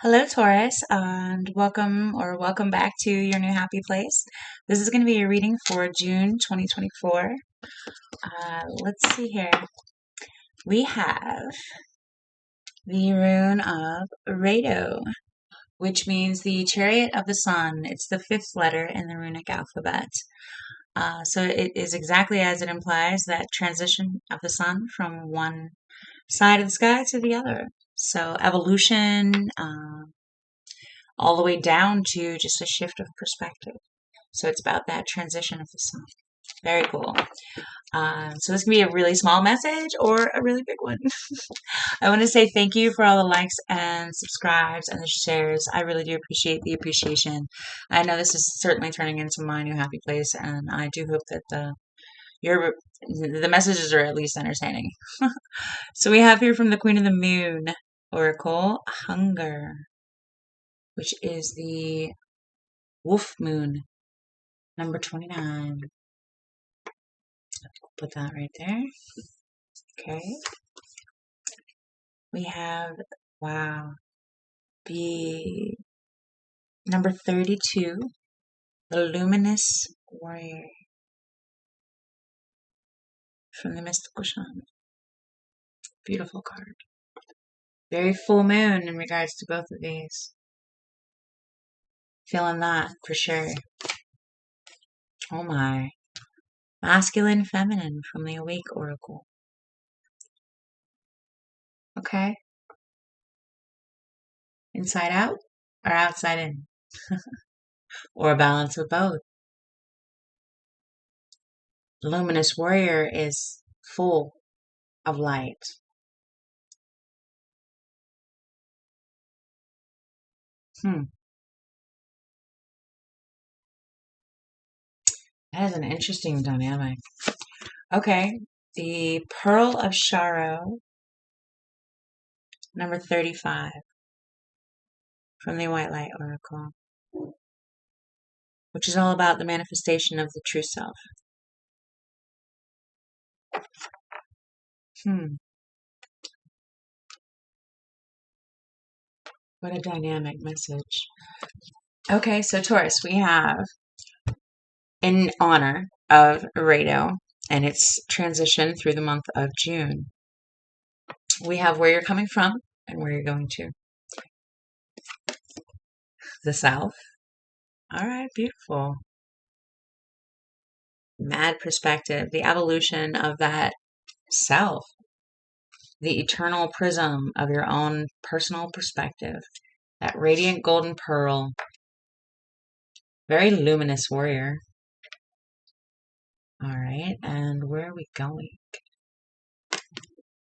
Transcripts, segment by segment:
Hello, Taurus, and welcome back to your new happy place. This is going to be a reading for June 2024. Let's see here. We have the rune of Riddle, which means the chariot of the sun. It's the fifth letter in the runic alphabet. So it is exactly as it implies, that transition of the sun from one side of the sky to the other. So evolution, all the way down to just a shift of perspective. So it's about that transition of the sun. Very cool. So this can be a really small message or a really big one. I want to say thank you for all the likes and subscribes and the shares. I really do appreciate the appreciation. I know this is certainly turning into my new happy place, and I do hope that the messages are at least entertaining. So we have here from the Queen of the Moon Oracle, Hunger, which is the Wolf Moon, number 29. Put that right there. Okay. We have, wow, the number 32, the Luminous Warrior from the Mystical Shaman. Beautiful card. Very full moon in regards to both of these. Feeling that for sure. Oh my. Masculine, feminine from the Awake Oracle. Okay. Inside out or outside in? Or a balance of both. The Luminous Warrior is full of light. That is an interesting dynamic. Okay, the Pearl of Sharo, number 35, from the White Light Oracle, which is all about the manifestation of the true self. What a dynamic message. Okay, so Taurus, we have, in honor of Riddle and its transition through the month of June, we have where you're coming from and where you're going to. The South. All right, beautiful. Mad perspective, the evolution of that self, the eternal prism of your own personal perspective, that radiant golden pearl, very luminous warrior. All right, and where are we going?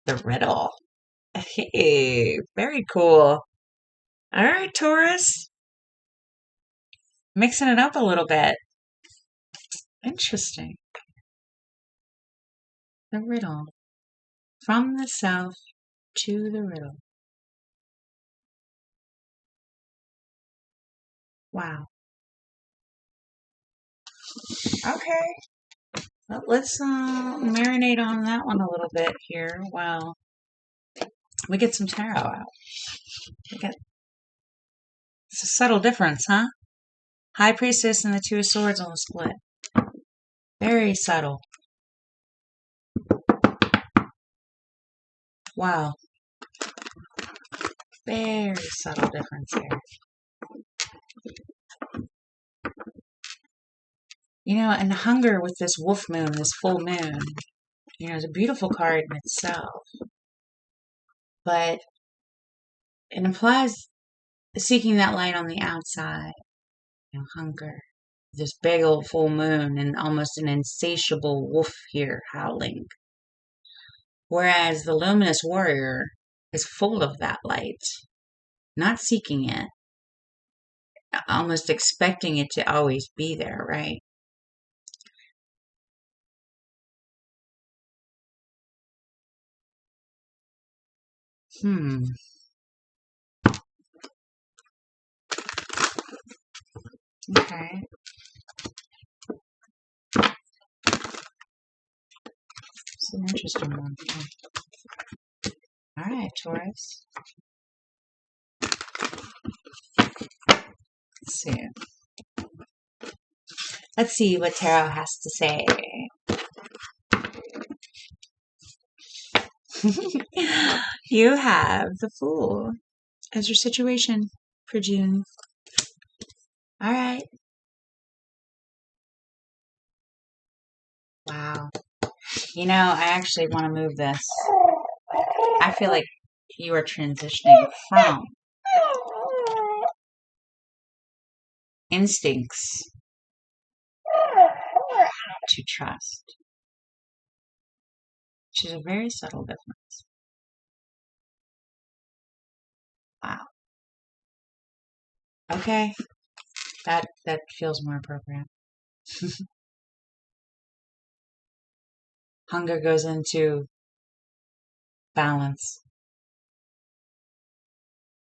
The Riddle. Hey, very cool. All right, Taurus. Mixing it up a little bit. Interesting. The Riddle. From the South to the Riddle. Wow. Okay. Well, let's marinate on that one a little bit here while we get some tarot out. It's a subtle difference, huh? High Priestess and the Two of Swords on the split. Very subtle. Wow. Very subtle difference here. And Hunger with this wolf moon, this full moon, is a beautiful card in itself. But it implies seeking that light on the outside. Hunger. This big old full moon and almost an insatiable wolf here howling. Whereas the Luminous Warrior is full of that light, not seeking it, almost expecting it to always be there, right? Okay. It's an interesting one. All right, Taurus. Let's see. Let's see what tarot has to say. You have the Fool as your situation for June. All right. Wow. You know, I actually want to move this. I feel like you are transitioning from instincts to trust, which is a very subtle difference. Wow. Okay. That feels more appropriate. Hunger goes into balance,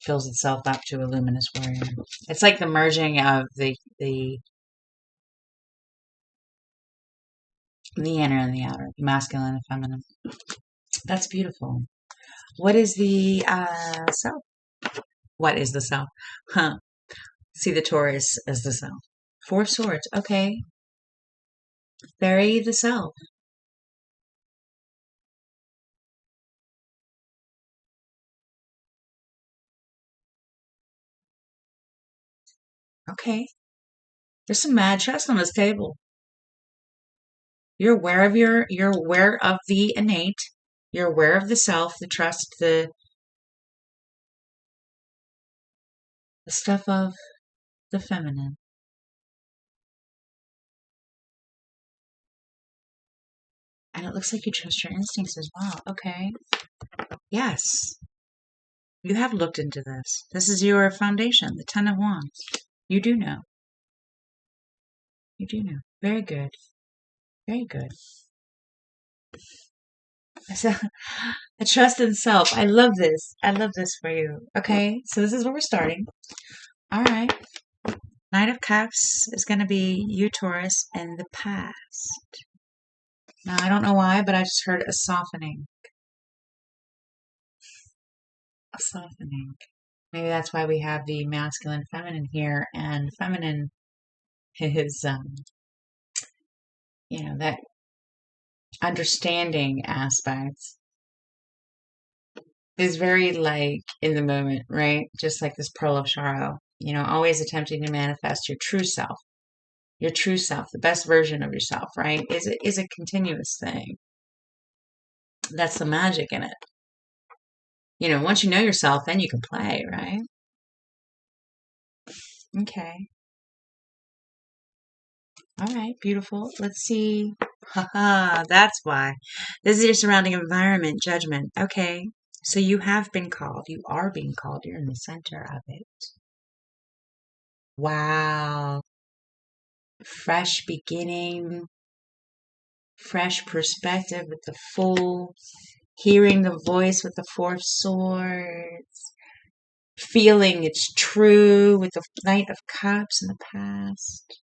fills itself up to a luminous warrior. It's like the merging of the inner and the outer, the masculine and feminine. That's beautiful. What is the self? What is the self? Huh. See the Taurus as the self. Four of Swords. Okay. Bury the self. Okay. There's some mad trust on this table. You're aware of you're aware of the innate. You're aware of the self, the trust, the stuff of the feminine. And it looks like you trust your instincts as well. Okay. Yes. You have looked into this. This is your foundation, the Ten of Wands. You do know. You do know. Very good. Very good. So, the trust in self. I love this. I love this for you. Okay, so this is where we're starting. All right. Knight of Cups is going to be you, Taurus, and the past. Now, I don't know why, but I just heard a softening. A softening. Maybe that's why we have the masculine, feminine here, and feminine is, that understanding aspect is very like in the moment, right? Just like this pearl of sorrow, always attempting to manifest your true self, the best version of yourself, right? Is a continuous thing. That's the magic in it. Once you know yourself, then you can play, right? Okay. All right, beautiful. Let's see. Haha, that's why. This is your surrounding environment, judgment. Okay. So you have been called. You are being called. You're in the center of it. Wow. Fresh beginning, fresh perspective with the Fool, hearing the voice with the Four of Swords, feeling it's true with the Knight of Cups in the past.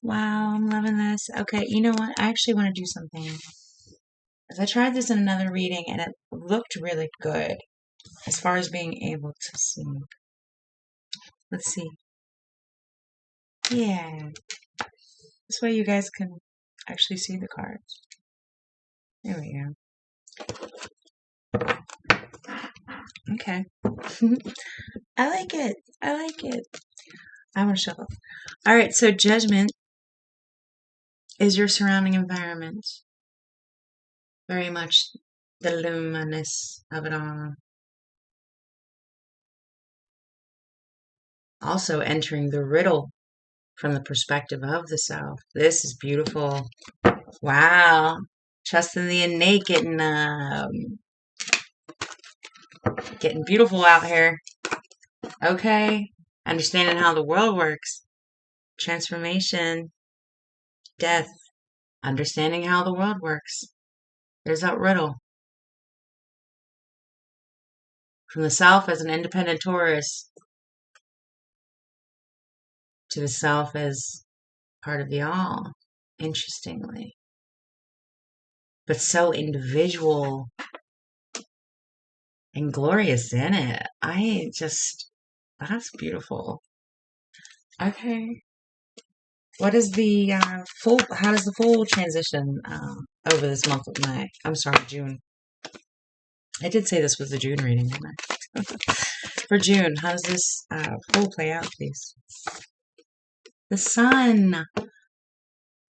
Wow, I'm loving this. Okay, you know what? I actually want to do something. Because I tried this in another reading and it looked really good as far as being able to see. Let's see. Yeah. This way you guys can actually see the cards. There we go. Okay. I like it. I like it. I'm going to shuffle. All right, so judgment is your surrounding environment. Very much the luminous of it all. Also entering the riddle from the perspective of the self. This is beautiful. Wow. Trusting the innate, getting beautiful out here. Okay. Understanding how the world works. Transformation. Death. Understanding how the world works. There's that riddle. From the self as an independent Taurus to the self as part of the all. Interestingly. But so individual and glorious in it. That's beautiful. Okay. What is the full? How does the full transition over this month of May? I'm sorry, June. I did say this was the June reading, didn't I? For June, how does this full play out, please? The sun.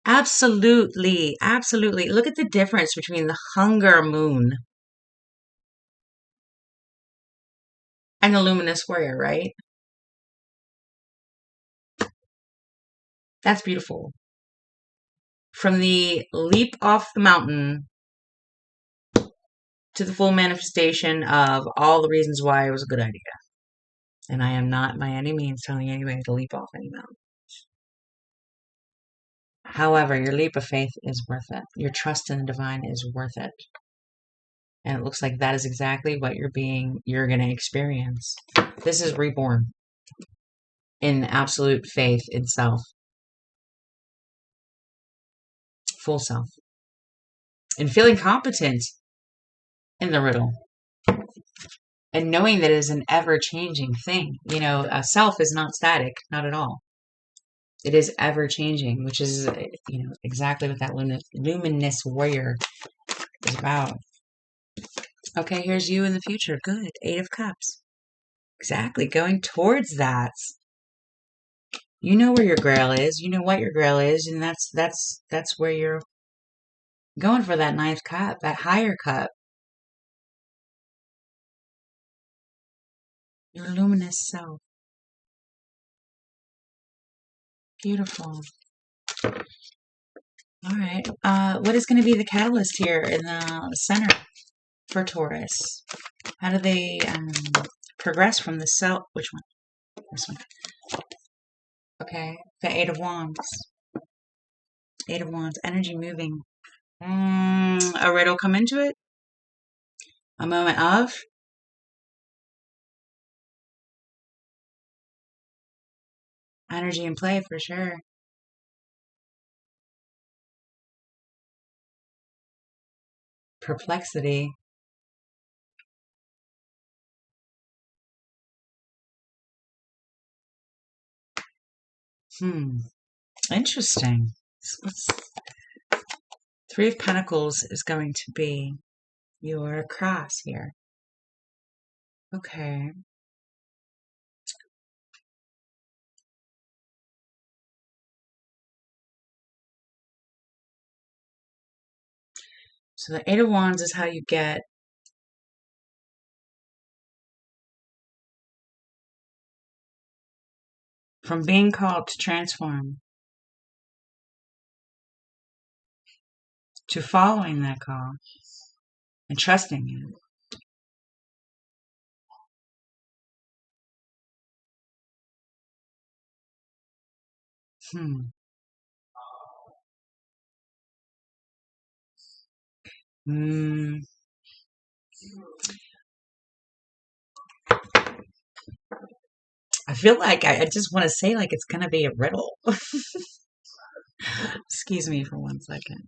Absolutely, absolutely. Look at the difference between the hunger moon and the luminous warrior, right? That's beautiful. From the leap off the mountain to the full manifestation of all the reasons why it was a good idea. And I am not by any means telling anybody to leap off any mountain. However, your leap of faith is worth it. Your trust in the divine is worth it. And it looks like that is exactly what you're going to experience. This is reborn in absolute faith in self, full self, and feeling competent in the riddle. And knowing that it is an ever-changing thing. You know, a self is not static, not at all. It is ever-changing, which is, exactly what that luminous warrior is about. Okay, here's you in the future. Good. 8 of Cups. Exactly. Going towards that. You know where your grail is. You know what your grail is, and that's where you're going for that 9th cup, that higher cup. Your luminous self. Beautiful. All right. What is going to be the catalyst here in the center for Taurus? How do they progress from the self? Which one? This one. Okay. The 8 of Wands. 8 of Wands. Energy moving. A riddle come into it. A moment of. Energy in play for sure. Perplexity. Interesting. Three of Pentacles is going to be your cross here. Okay. So the 8 of Wands is how you get from being called to transform to following that call and trusting it. Hmm. Hmm. I feel like I just want to say like it's going to be a riddle. Excuse me for 1 second.